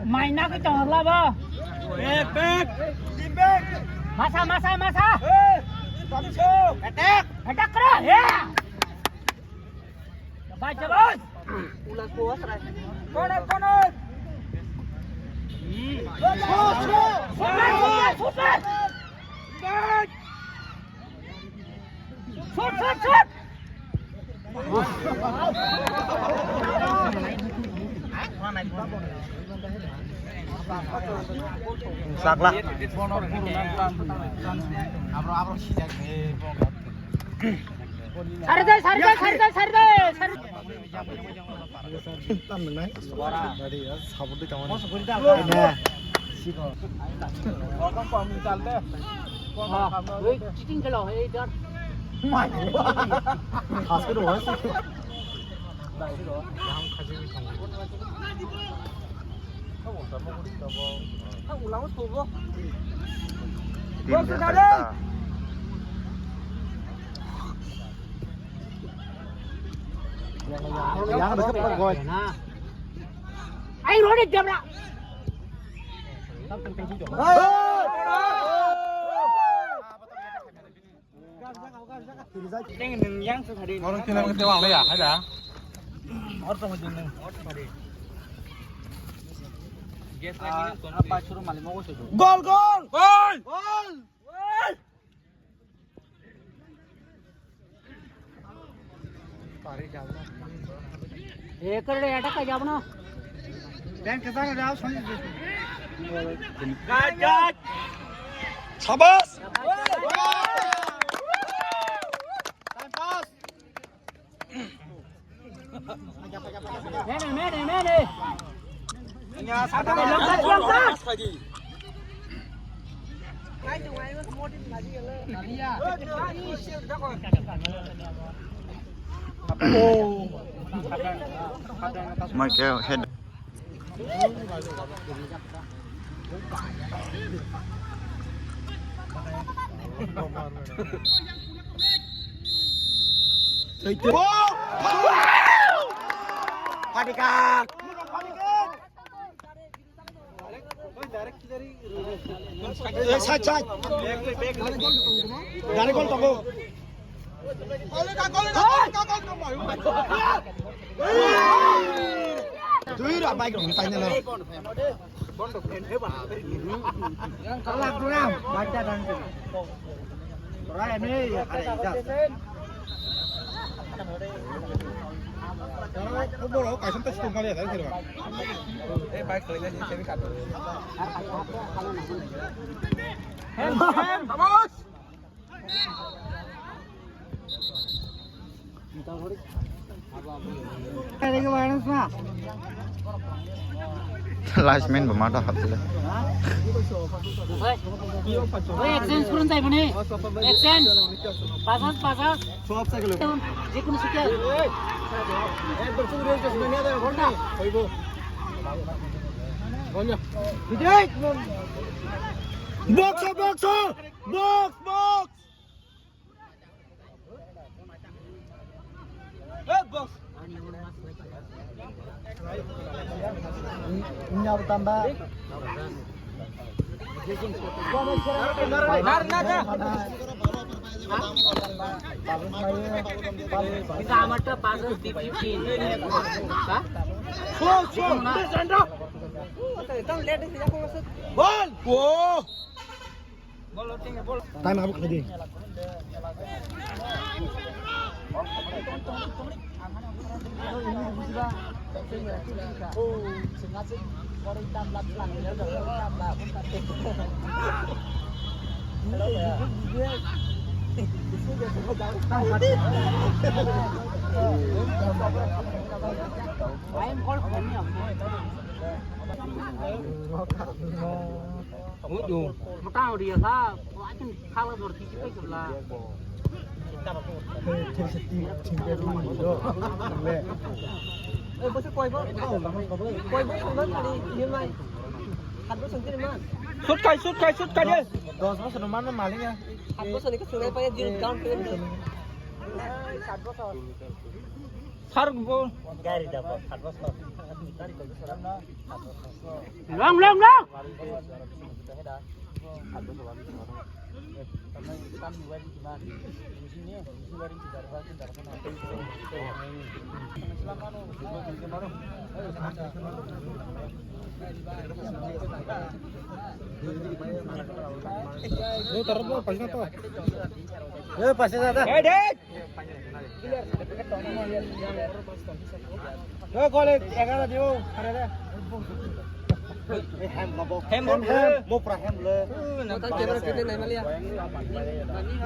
mày na cái trò là bơ bẹt tìm bẹt masa attack cái đó yeah baca bos ulang kuas rai con ơi sút saklah sari deh tam được đấy đi học đi chồng nè con còn mình chặt đấy con cheating cái lò hay đó mày khá cái đồ ấy Tim Jakarta. Yang dekat Pak Goy. Ayo udah jam lah. Orang kena ngerti wang ya, ada. Gol. एक अटक का जाओ ना bank के साथ जाओ सुन शाबाश मैंने nhà sao đây lông cắt Michael head. Padika. Sai. Dari gol tunggu. Cui ra bay của tay này rồi. Kalah program baca dan Rai ini ada Không bố đâu, cái sân tích tung cao liệt đấy kìa. Ê, bay cười lên trên cái cặp. Vamos. Ini kemana semua? Last man bermata hati lah. Exchange kurun tay bane. Exchange. Pasas. Swap sa kilo. Jekun sikya. Bersung dia ke sebenarnya ada Honda. Ibu. Honda. Vijay. Box. Box. Ini tambah. Bisa amat pasas di 15. Hah? Ball. Time out lagi. Tahu dia lah, wajib kalau berarti kita sebelah. Bớt quay bớt không đi như này hạt bớt sừng cái này Sút kai đi. Dos mas nomás no mal ya. hạt bớt sừng cái sừng này phải đi down cái này Sarung pun. Long. Taruh mo, pasnya to. Pasnya na. Edit. Golek, ekara diu, karena. Hem mopra hem le.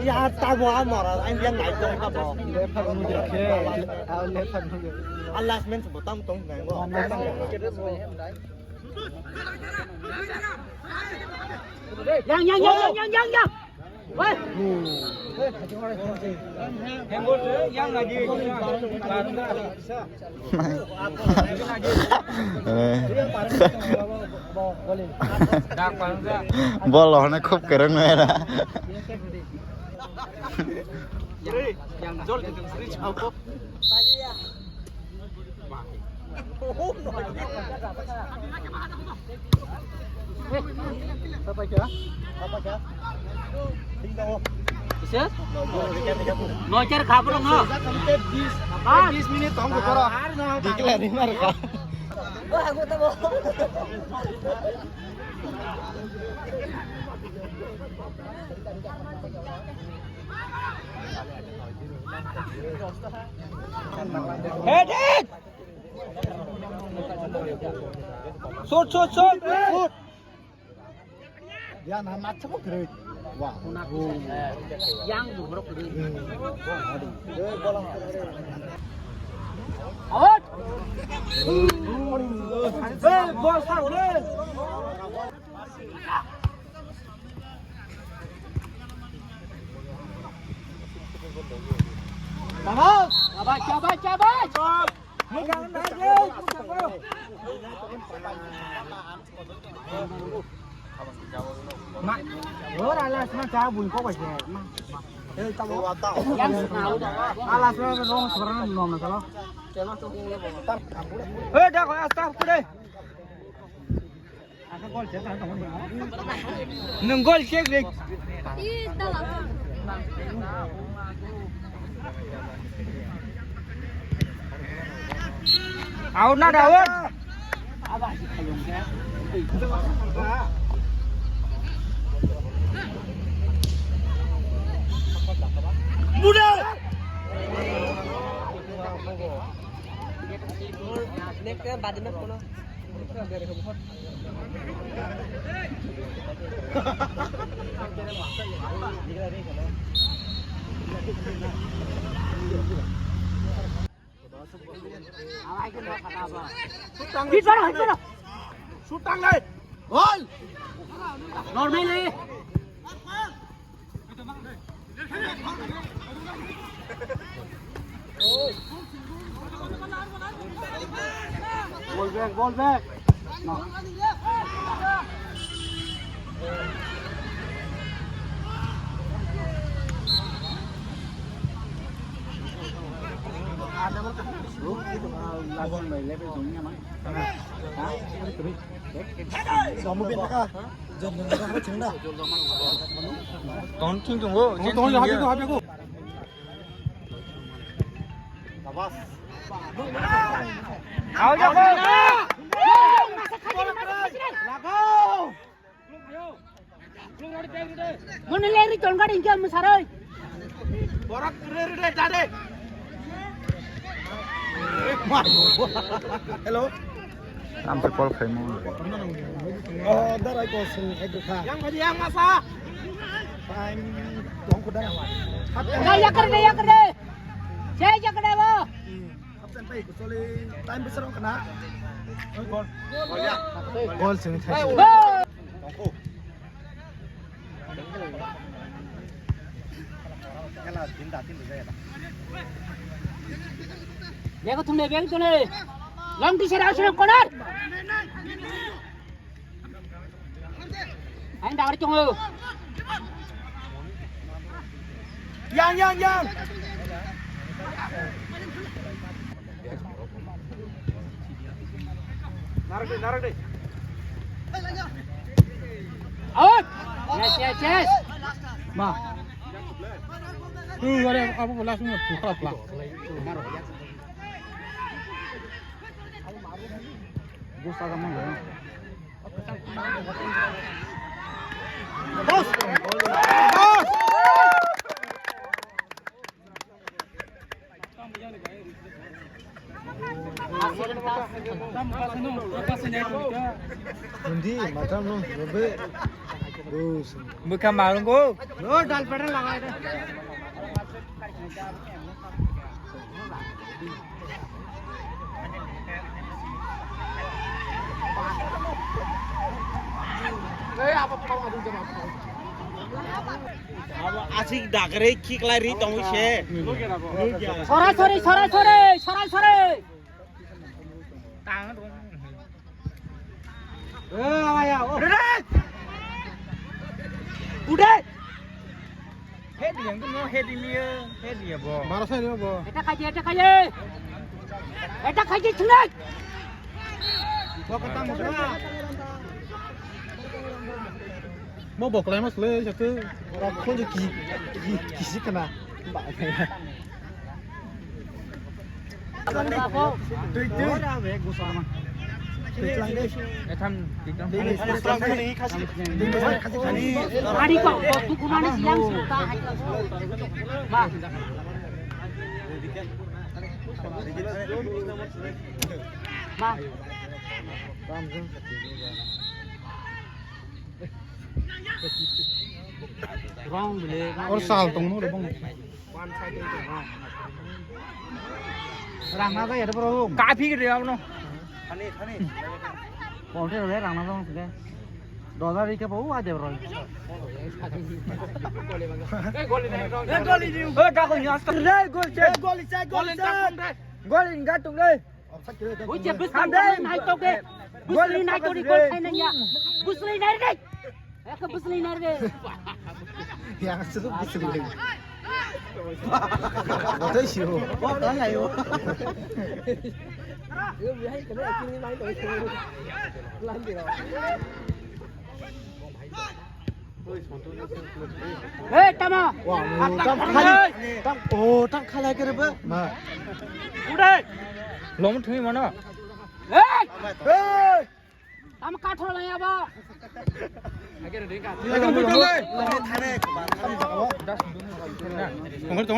Ya tahu amar, anh yang naik dong apa? Allah men sebut tong ngai mo. Yang. Woi. Yang lagi. Bolonnya खूब keren ya. Yang jol itu seri apa? Apa kah? Bisa? Mau cari kabar nggak? 20 menit tunggu koro. Dikira di mana kah? Wah, aku tahu. Edit. Shoot. Ya nah macam keren. Wah. Yang buruk ini. Bolang. Out. Bos tahu deh. Vamos. Cabai. Megang aja. Mak, alas mah cabul kok aja. Yang tahu alas mah dong sebenarnya belum masalah. Dah kau astaf tu deh. Aku gol cek kan kamu. Nenggol cek deh. Out na Daud. Apa sih kayungnya? Muda. Nek ke badina kono. Sana. Sutang leh. Gol. Normal leh. Ball back. No. Lawan mày lấy cái súng nha mày. Hả? Đó một bên cả. Dần dần nó trứng đâu. Tốn chung chung go. Tốn 하고. 나왔어. 가오자고. 나가. Mana lari tuan kau ingin mesarai? Borak kere tadi. Hello. Sampai pol frame. Oh, dar ay ko sin edukha. Yang masa. Time tong ko dah. Ya kerja. Saya kerja bo. Absen pay ko soli time besar kena. Gol. Gol ya. Gol sing thai. Tongko. Kala tinda ya. Dia ko tumbe beng tune. Long di serau sudah konar. Ain dah cungu. Yang. narak deh. Out. Yes. Ma. ada apa langsung putar lah. Gue salah mana? Bos. Hindi, macam lu, lebih. Bos. Bukan malu kok. Oh, dal pedal lagi deh. Asik dakre kick lari tong se. Sorry. Tangan dong. Udah. Head yang tu no head ini ya. Head ya bo. Marah saya dia, Bo. Eta kaji sunat. Bo ketemu semua. Mau bawa klemas le, jatuh. Orang pun jadi kisi kena. Mbak saya. Hari kau tu kunani siang suka. Ma. Ma. Wrong boleh. और साल तुम no बंग रंगना तो यार bro Kapi ke dia no. कौन से रे रंगना तो सुके डॉलर के बहु आ दे bro Golin gantung deh. Ujian besar naik tok deh. Busli naik tok di gol kayaknya. Busli naik deh. Ke busli naik deh. yang sesuatu bisri betul sih oh tanya yo Tama. wah tam kali kira ber ma Udah. Lom thui mana? Tama kathol lah ya, Ba.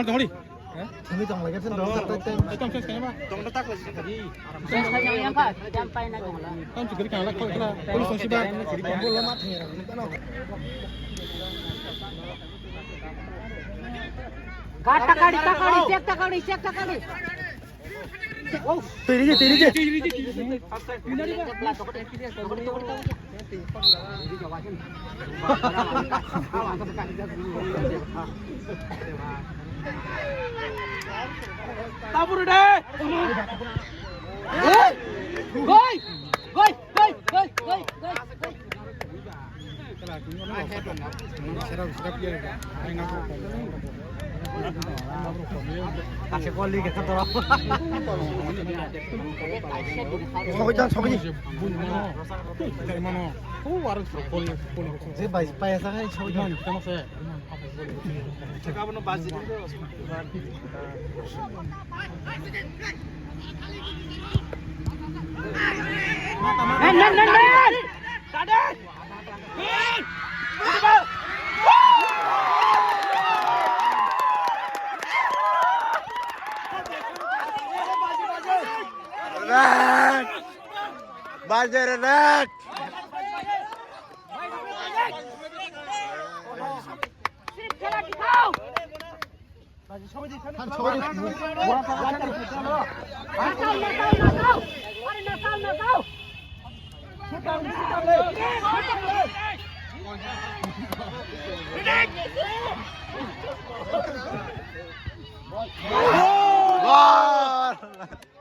tunggu ini tong lagi sen dong tem Saya yang Pak, sampai nak lah. kan juga kan lah kalau fungsi bar boleh mati Takari, cek takari. Oh, tiri je tabur deh. Goi. kasih koli kita terus sokoji dari mana harus koli saya bayar sangat sokoji sama saya cakap no basi Nan. Tadi. Renat. Baja Renat. Sip kena kau. sokoji Nakal. Gol.